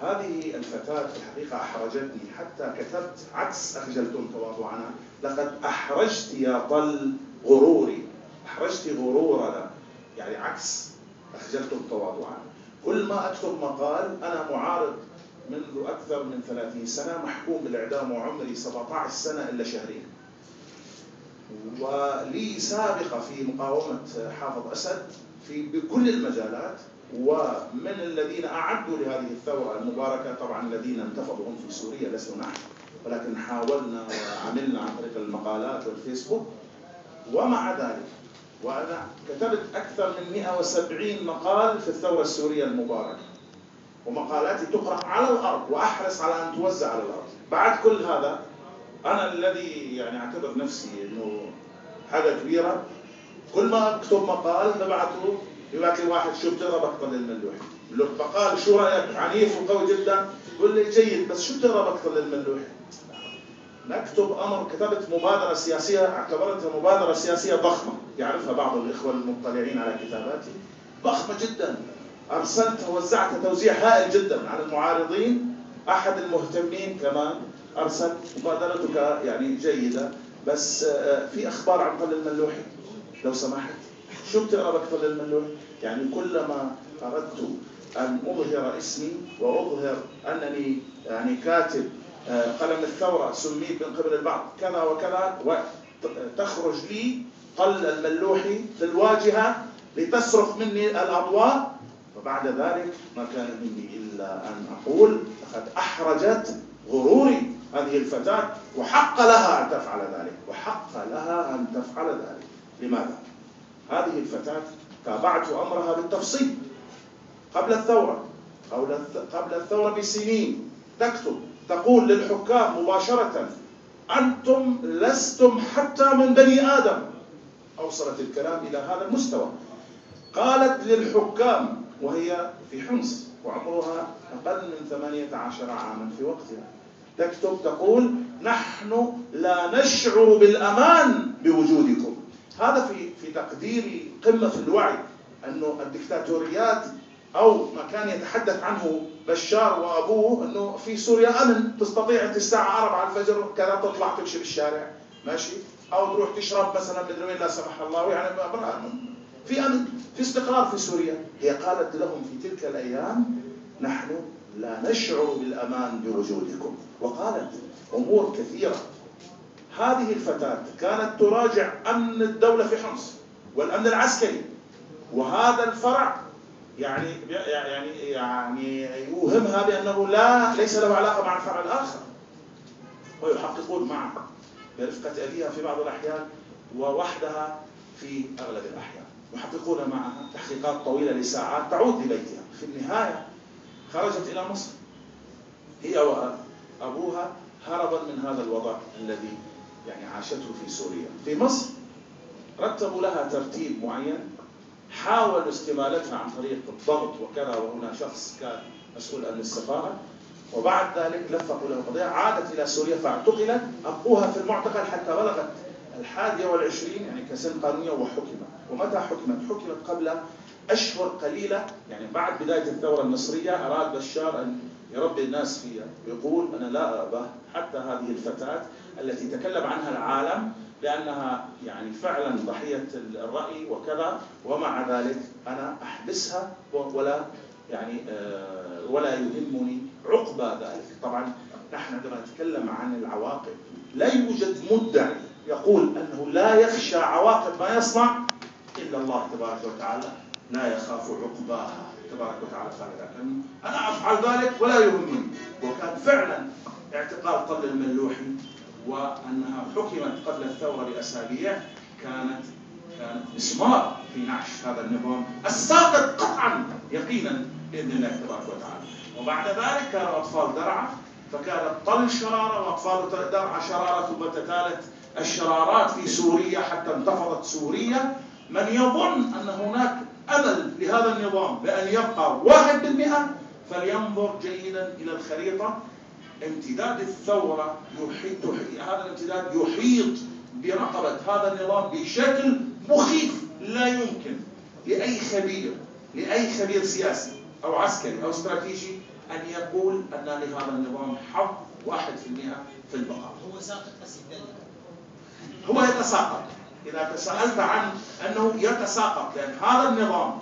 هذه الفتاة في الحقيقة أحرجتني، حتى كتبت عكس أخجلتم تواضعنا، لقد أحرجت يا طل غروري، أحرجت غرورنا، يعني عكس أخجلتم تواضعنا. كل ما أكتب مقال، أنا معارض منذ أكثر من 30 سنة، محكوم بالإعدام وعمري 17 سنة إلا شهرين، ولي سابقة في مقاومة حافظ أسد بكل المجالات، ومن الذين أعدوا لهذه الثورة المباركة طبعا الذين انتفضوا هم في سوريا لسنا نحن، ولكن حاولنا وعملنا عن طريق المقالات والفيسبوك. ومع ذلك وأنا كتبت أكثر من 170 مقال في الثورة السورية المباركة، ومقالاتي تقرأ على الأرض وأحرص على أن توزع على الأرض. بعد كل هذا أنا الذي يعني أعتبر نفسي إنه حاجة كبيرة، كل ما أكتب مقال يبعث لي واحد شو بتقرأ بقتل الملوحي، له مقال شو رأيك عنيف وقوي جدا، يقول لي جيد بس شو بتقرأ بقتل الملوحي. نكتب أمر، كتبت مبادرة سياسية اعتبرتها مبادرة سياسية ضخمة، يعرفها بعض الإخوة المطلعين على كتاباتي، ضخمة جدا، أرسلتها وزعتها توزيع هائل جدا على المعارضين. أحد المهتمين كمان أرسل مبادرتك يعني جيدة بس في أخبار عن قتل الملوحي لو سمحت، شو بتقرأ بقتل الملوحي؟ يعني كلما أردت أن أظهر اسمي وأظهر أنني يعني كاتب قلم الثورة سميت من قبل البعض كذا وكذا، وتخرج لي قل الملوحي في الواجهة لتصرف مني الأضواء، وبعد ذلك ما كان مني إلا أن أقول لقد أحرجت غروري هذه الفتاة، وحق لها أن تفعل ذلك، وحق لها أن تفعل ذلك. لماذا؟ هذه الفتاة تابعت أمرها بالتفصيل قبل الثورة، قبل الثورة بسنين، تكتب تقول للحكام مباشرة أنتم لستم حتى من بني آدم، أوصلت الكلام إلى هذا المستوى. قالت للحكام وهي في حمص وعمرها أقل من 18 عاما في وقتها، تكتب تقول نحن لا نشعر بالأمان بوجودكم. هذا في تقديري قمة في الوعي، أنه الدكتاتوريات أو ما كان يتحدث عنه بشار وأبوه أنه في سوريا أمن، تستطيع الساعة 4 الفجر كذا تطلع تمشي بالشارع ماشي، أو تروح تشرب مثلا مدري وين لا سمح الله، يعني في أمن في استقرار في سوريا. هي قالت لهم في تلك الأيام نحن لا نشعر بالأمان بوجودكم، وقالت أمور كثيرة. هذه الفتاة كانت تراجع أمن الدولة في حمص والأمن العسكري، وهذا الفرع يعني يوهمها بأنه ليس له علاقة مع الفرع الآخر، ويحققون معه برفقة أبيها في بعض الأحيان ووحدها في أغلب الأحيان، يحققون معها تحقيقات طويلة لساعات تعود لبيتها. في النهاية خرجت إلى مصر هي وأبوها هربا من هذا الوضع الذي يعني عاشته في سوريا. في مصر رتبوا لها ترتيب معين، حاولوا استمالتها عن طريق الضغط وكذا، وهنا شخص كان مسؤول عن السفارة، وبعد ذلك لفقوا له قضية، عادت إلى سوريا فاعتقلت، أبقوها في المعتقل حتى بلغت 21 يعني كسن قانونية وحكمت. ومتى حكمت؟ حكمت قبل أشهر قليلة، يعني بعد بداية الثورة المصرية أراد بشار أن يربي الناس فيها، يقول أنا لا أبه حتى هذه الفتاة التي تكلم عنها العالم لأنها يعني فعلا ضحية الرأي وكذا، ومع ذلك أنا أحبسها ولا يعني ولا يهمني عقبى ذلك. طبعا نحن عندما نتكلم عن العواقب لا يوجد مدعي يقول أنه لا يخشى عواقب ما يصنع إلا الله تبارك وتعالى، لا يخاف عقباها تبارك وتعالى. لكن أنا أفعل ذلك ولا يهمني. وكان فعلا اعتقال طل الملوحي وأنها حكمت قبل الثورة بأسابيع كانت مسمار في نعش هذا النظام الساقط قطعا يقينا بإذن الله تبارك وتعالى. وبعد ذلك كانوا أطفال درعا، فكانت طل شرارة وأطفال درعا شرارة، ثم تتالت الشرارات في سوريا حتى انتفضت سوريا. من يظن أن هناك أمل لهذا النظام بأن يبقى 1% فلينظر جيدا إلى الخريطة. امتداد الثورة هذا الامتداد يحيط برقبة هذا النظام بشكل مخيف لا يمكن لأي خبير سياسي أو عسكري أو استراتيجي أن يقول أن لهذا النظام حظ 1% في البقاء. هو ساقط أسد هو يتساقط. إذا تساءلت عن أنه يتساقط، لأن هذا النظام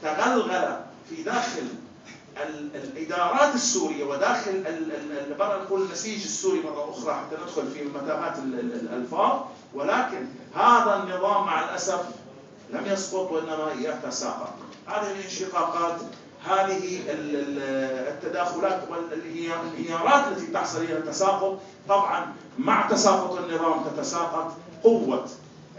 تغلغل في داخل الإدارات السورية وداخل نقول النسيج السوري مرة أخرى حتى ندخل في متاهات الألفاظ، ولكن هذا النظام مع الأسف لم يسقط وإنما يتساقط. هذه الانشقاقات، هذه التداخلات والانهيارات التي تحصل هي التساقط. طبعا مع تساقط النظام تتساقط قوة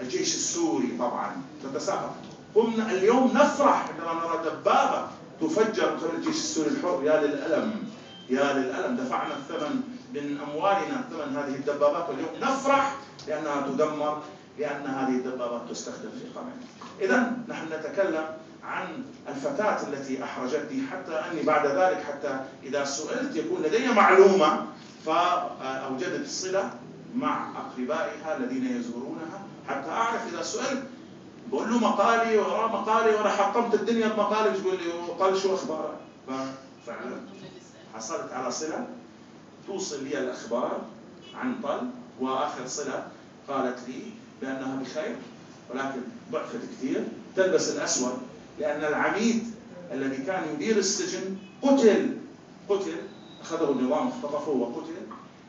الجيش السوري، طبعا تتساقط. قمنا اليوم نفرح عندما نرى دبابة تفجر من الجيش السوري الحر. يا للألم، يا للألم، دفعنا الثمن من أموالنا ثمن هذه الدبابات، واليوم نفرح لأنها تدمر، لأن هذه الدبابات تستخدم في قمعنا. إذا نحن نتكلم عن الفتاة التي أحرجتني، حتى أني بعد ذلك حتى إذا سئلت يكون لدي معلومة فأوجدت الصلة مع أقربائها الذين يزورونها حتى أعرف إذا سئلت بقول له مقالي وراء مقالي وأنا حطمت الدنيا بمقالي، مش بقول لي وقال شو أخبارك. ففعلا حصلت على صلة توصل لي الأخبار عن طل، وآخر صلة قالت لي بأنها بخير ولكن ضعفت كثير، تلبس الأسود، لأن العميد الذي كان يدير السجن قتل، أخذه النظام اختطفه وقتل،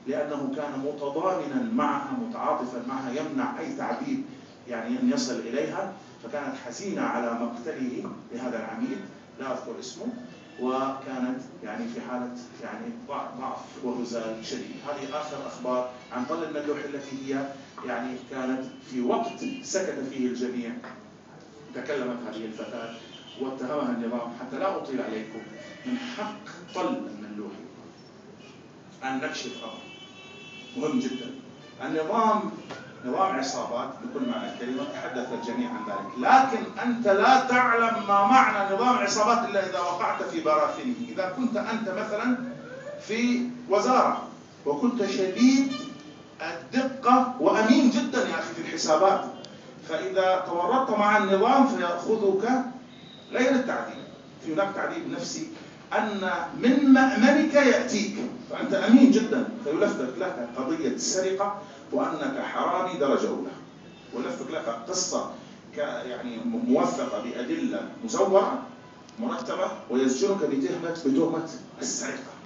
لأنه كان متضامنا معها متعاطفا معها، يمنع أي تعذيب يعني أن يصل إليها. فكانت حزينة على مقتله لهذا العميد لا أذكر اسمه، وكانت يعني في حالة يعني ضعف وهزال شديد. هذه آخر أخبار عن طل الملوح التي هي يعني كانت في وقت سكت فيه الجميع تكلمت هذه الفتاة واتهمها النظام. حتى لا أطيل عليكم، من حق طل الملوح أن نكشف أمر مهم جدا. النظام نظام عصابات بكل معنى الكلمة، تحدث الجميع عن ذلك، لكن أنت لا تعلم ما معنى نظام عصابات إلا إذا وقعت في براثنه. إذا كنت أنت مثلا في وزارة وكنت شديد الدقة وأمين جدا يا أخي في الحسابات، فإذا تورطت مع النظام فيأخذك غير التعذيب، في هناك تعذيب نفسي، أن من مأمنك يأتيك، فأنت أمين جدا فيلفق لك قضية السرقة وأنك حرامي درجة أولى، ولفق لك قصة يعني موثقة بأدلة مزورة مرتبة، ويسجنك بتهمة السرقة.